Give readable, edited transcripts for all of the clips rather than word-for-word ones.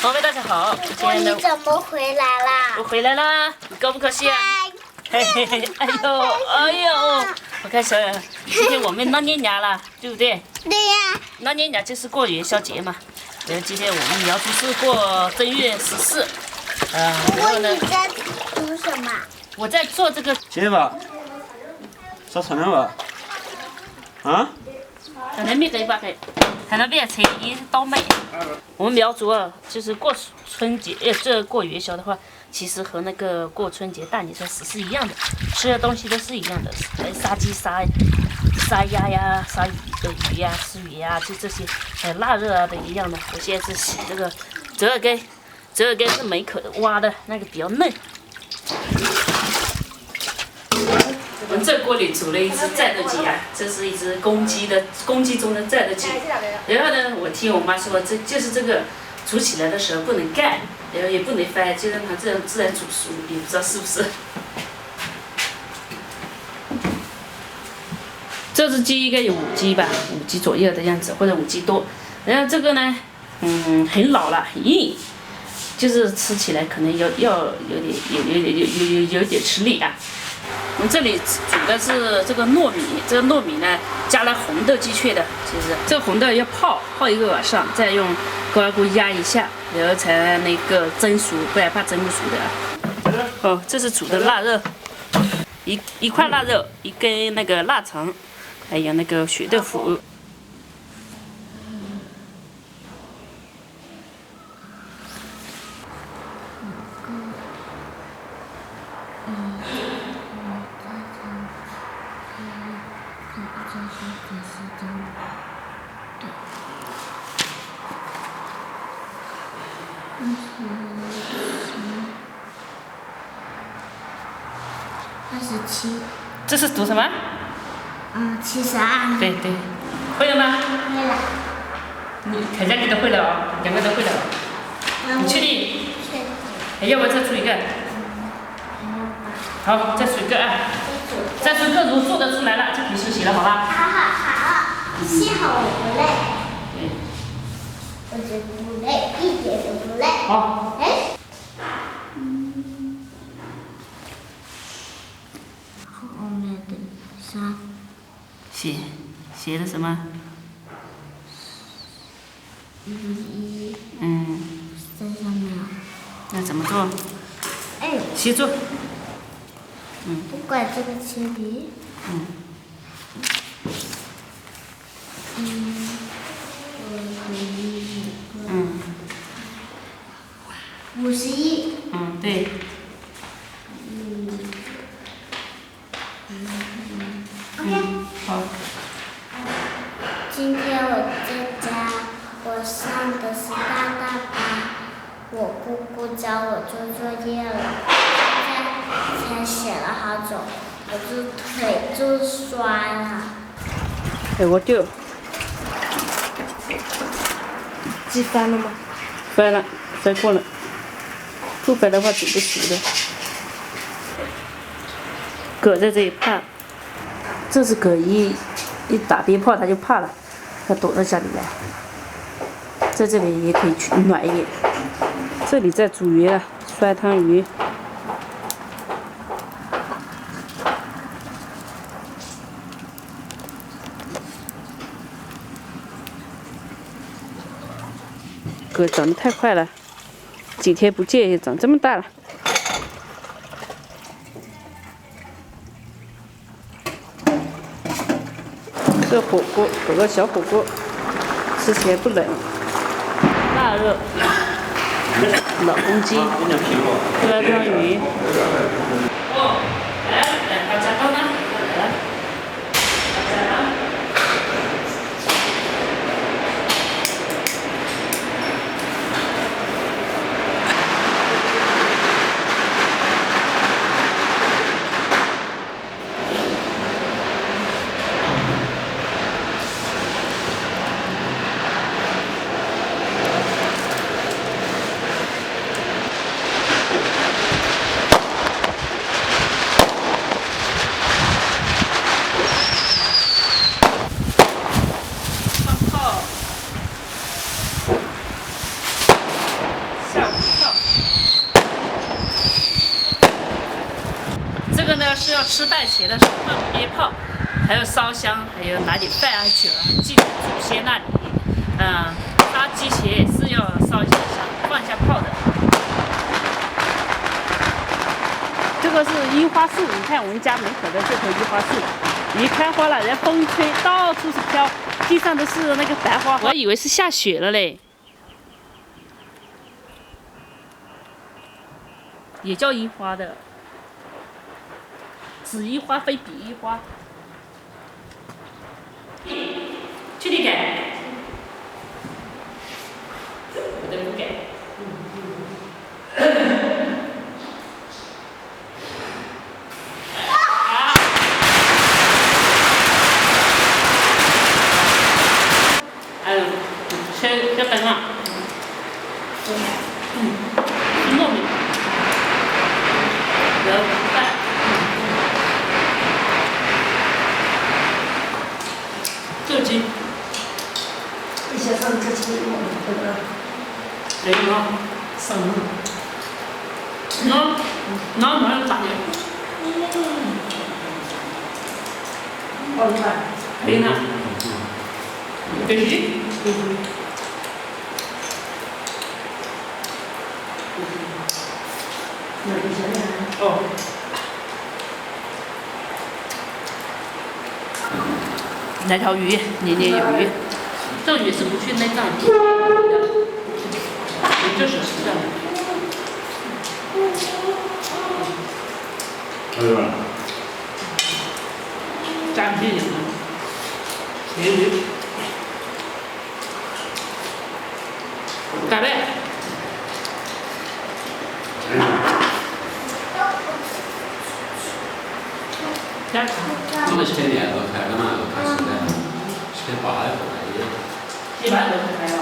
宝贝，大家好！今天呢，你怎么回来啦？我回来啦，你高不高兴啊？嘿嘿嘿，哎呦，哎呦，我开始，今天我们闹年牙了，对不对？对呀。闹年牙就是过元宵节嘛。今天我们苗族是过正月14。然后呢？你在读什么？我在做这个。姐吧，啥菜了吧？啊？在那边这一把给，在那边车也是倒霉。我们苗族啊，就是过春节，这过元宵的话，其实和那个过春节、大年三十是一样的，吃的东西都是一样的，杀鸡、杀鸭呀、杀鱼呀、吃鱼呀，就这些，腊肉啊都一样的。我现在是洗这个折耳根，折耳根是梅口的，挖的那个比较嫩。我们这锅里煮了一只战斗鸡啊，这是一只公鸡中的战斗鸡。然后呢，我听我妈说，这就是这个煮起来的时候不能盖，然后也不能翻，就让它这样自然煮熟，也不知道是不是。这只鸡应该有5斤吧，5斤左右的样子，或者5斤多。然后这个呢，很老了，很硬，就是吃起来可能有点吃力啊。我们这里煮的是这个糯米，这个糯米呢加了红豆鸡雀的，其实这个红豆要泡1个晚上，再用高压锅压一下，然后才那个蒸熟，不然怕蒸不熟的。哦，这是煮的腊肉，一块腊肉，1根那个腊肠，还有那个血豆腐。27。这是读什么72。对，会了吗？会了。你凯佳你都会了啊，2个都会了。你确定？确定。哎，要不要再出一个？好，再出一个啊！再出一个，如果做得出来了，就可以休息了，好吧？好，幸好我不累。对。我觉得不累，一点都不累。好。哎。后面的3。写的什么？在上面。那怎么做？哎。先做。不管这个铅笔。51。对。好。今天我在家，我上的是大班，我姑姑教我做作业了，现在才写了好久，我这腿就酸了。哎，我丢。鸡翻了吗？翻了，翻过了。不翻的话煮不熟的。狗在这里怕，这是狗一打鞭炮它就怕了，它躲到家里来。在这里也可以取暖一点。这里在煮鱼了，酸汤鱼。狗长得太快了，几天不见也长这么大了。这火锅搞个小火锅，吃起来不冷。腊肉、老公鸡、酸汤鱼。来，把炸糕呢？来。是要吃饭前的时候放鞭炮，还要烧香，还有拿点饭啊酒啊祭祖先那里。杀鸡前也是要烧一下香，放一下炮的。这个是樱花树，你看我们家门口的这棵樱花树，一开花了，人家风吹到处是飘，地上都是那个白花，我以为是下雪了嘞。也叫樱花的，此樱花非彼樱花。去你改。我不改。切粉啊。糯米。然后饭。这鸡。一些上这鸡我这个。这个生。那马上打的。好看。可以呢。给鱼。哦。来条鱼，年年有余。这鱼是不去内脏的，就是吃的。蘸皮的，咸鱼，干嘞。这么前年都开了嘛，都开始的，18号开的。18号才开吧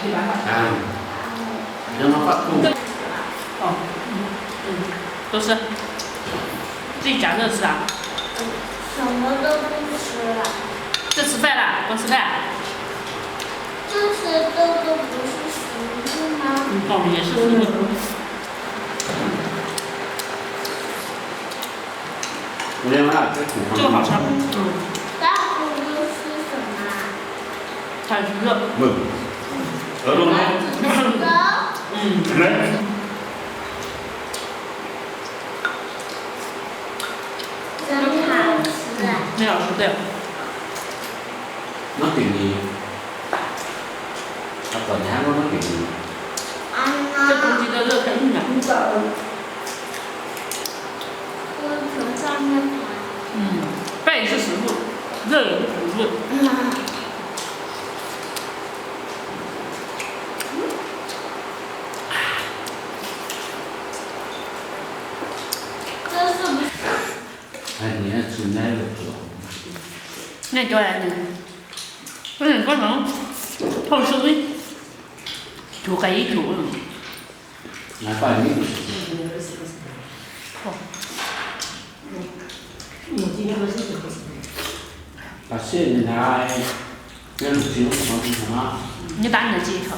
？18号。让他发动。哦，都是自己夹着吃啊？什么都不吃了。这吃饭啦？光吃饭？这些都不是食物吗？哦，也是食物。这个好吃。大骨头是什么？它是肉。鹅肉吗？真好吃。那好吃的。nó tìm gì? Nó còn nhá nó tìm gì? 这公鸡的肉很硬啊。从上面爬。饭也是食物，肉也是食物。这是不是？哎，你还吃奶肉是吧？那叫啥呢？有点可能泡水，煮个一煮。那饭米不是？把蟹你拿，这卤鸡肉放进去吗？你打你的鸡头。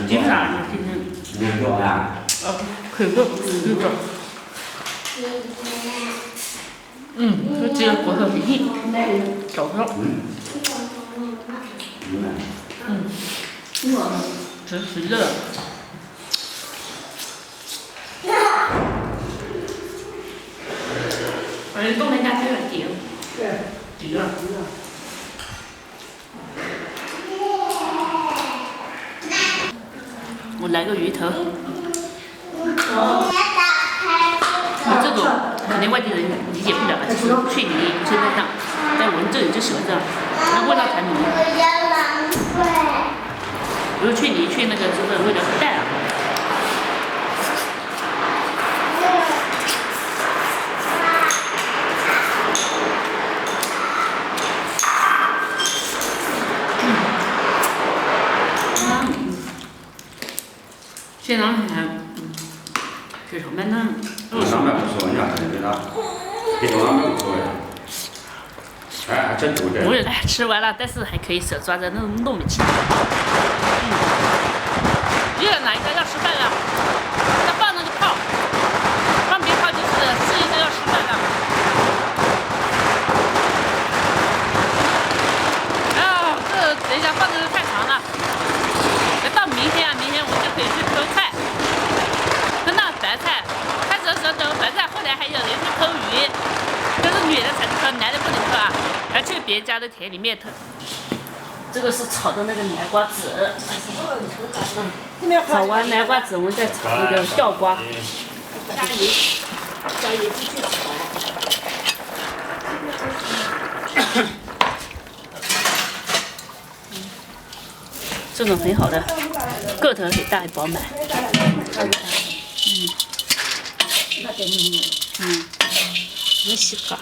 鸡啥？牛肉啊。可肉，牛肉。这鸡的骨头很硬，绞肉。这是热。反正东南亚就很甜。对。热。我来个鱼头。这种肯定外地人理解不了的，就是去泥吹在上，但我们这里就喜欢这样，那味道才浓。比如去泥去那个之后味道就淡了。现场看，这什么呢？上面不错，你看这个，这种上面不错呀。哎，还真多的。我也吃完了，但是还可以手抓着那种糯米糍。又来一个要吃饭了，要放那个炮，放鞭炮就是别家的田里面的。这个是炒的那个南瓜籽，炒完南瓜籽，我们再炒那个吊瓜，加油进去炒。这种很好的，个头很大，饱满。嗯，有细嘎。